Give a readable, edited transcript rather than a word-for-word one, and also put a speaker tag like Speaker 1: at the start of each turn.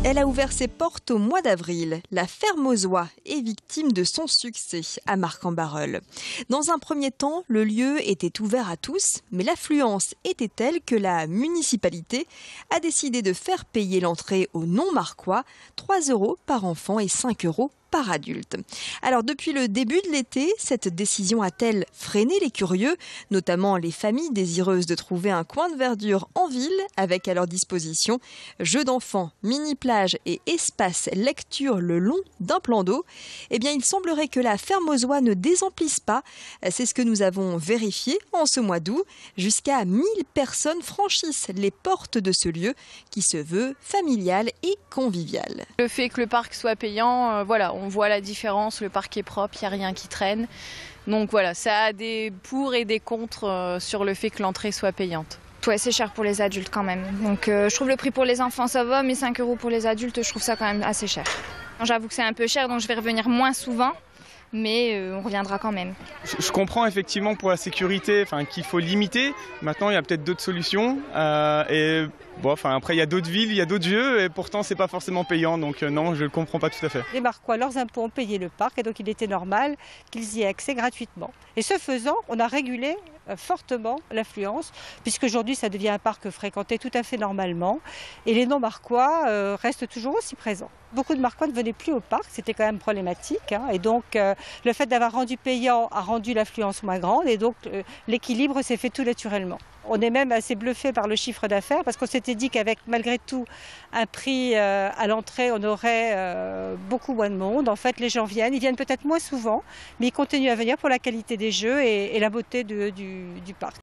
Speaker 1: Elle a ouvert ses portes au mois d'avril. La ferme aux oies est victime de son succès à Marcq-en-Barœul. Dans un premier temps, le lieu était ouvert à tous, mais l'affluence était telle que la municipalité a décidé de faire payer l'entrée aux non-marquois 3 € par enfant et 5 € par adulte. Alors depuis le début de l'été, cette décision a-t-elle freiné les curieux, notamment les familles désireuses de trouver un coin de verdure en ville avec à leur disposition jeux d'enfants, mini-plages et espaces lecture le long d'un plan d'eau? Eh bien, il semblerait que la ferme aux oies ne désemplisse pas. C'est ce que nous avons vérifié en ce mois d'août. Jusqu'à 1000 personnes franchissent les portes de ce lieu qui se veut familial et convivial.
Speaker 2: Le fait que le parc soit payant, on voit la différence, le parc est propre, il n'y a rien qui traîne. Donc voilà, ça a des pour et des contre sur le fait que l'entrée soit payante.
Speaker 3: Ouais, c'est cher pour les adultes quand même. Donc je trouve le prix pour les enfants ça va, mais 5 € pour les adultes, je trouve ça quand même assez cher. J'avoue que c'est un peu cher, donc je vais revenir moins souvent. Mais on reviendra quand même.
Speaker 4: Je comprends effectivement pour la sécurité qu'il faut limiter. Maintenant, il y a peut-être d'autres solutions. Après, il y a d'autres villes, il y a d'autres jeux, et pourtant, c'est pas forcément payant. Donc non, je ne comprends pas tout à fait.
Speaker 5: Les Marquois, leurs impôts ont payé le parc, et donc il était normal qu'ils y aient accès gratuitement. Et ce faisant, on a régulé fortement l'affluence, puisqu'aujourd'hui, ça devient un parc fréquenté tout à fait normalement. Et les non-Marquois restent toujours aussi présents. Beaucoup de Marquois ne venaient plus au parc, c'était quand même problématique. Et donc, le fait d'avoir rendu payant a rendu l'affluence moins grande, et donc l'équilibre s'est fait tout naturellement. On est même assez bluffé par le chiffre d'affaires parce qu'on s'était dit qu'avec malgré tout un prix à l'entrée, on aurait beaucoup moins de monde. En fait, les gens viennent, ils viennent peut-être moins souvent, mais ils continuent à venir pour la qualité des jeux et la beauté du parc.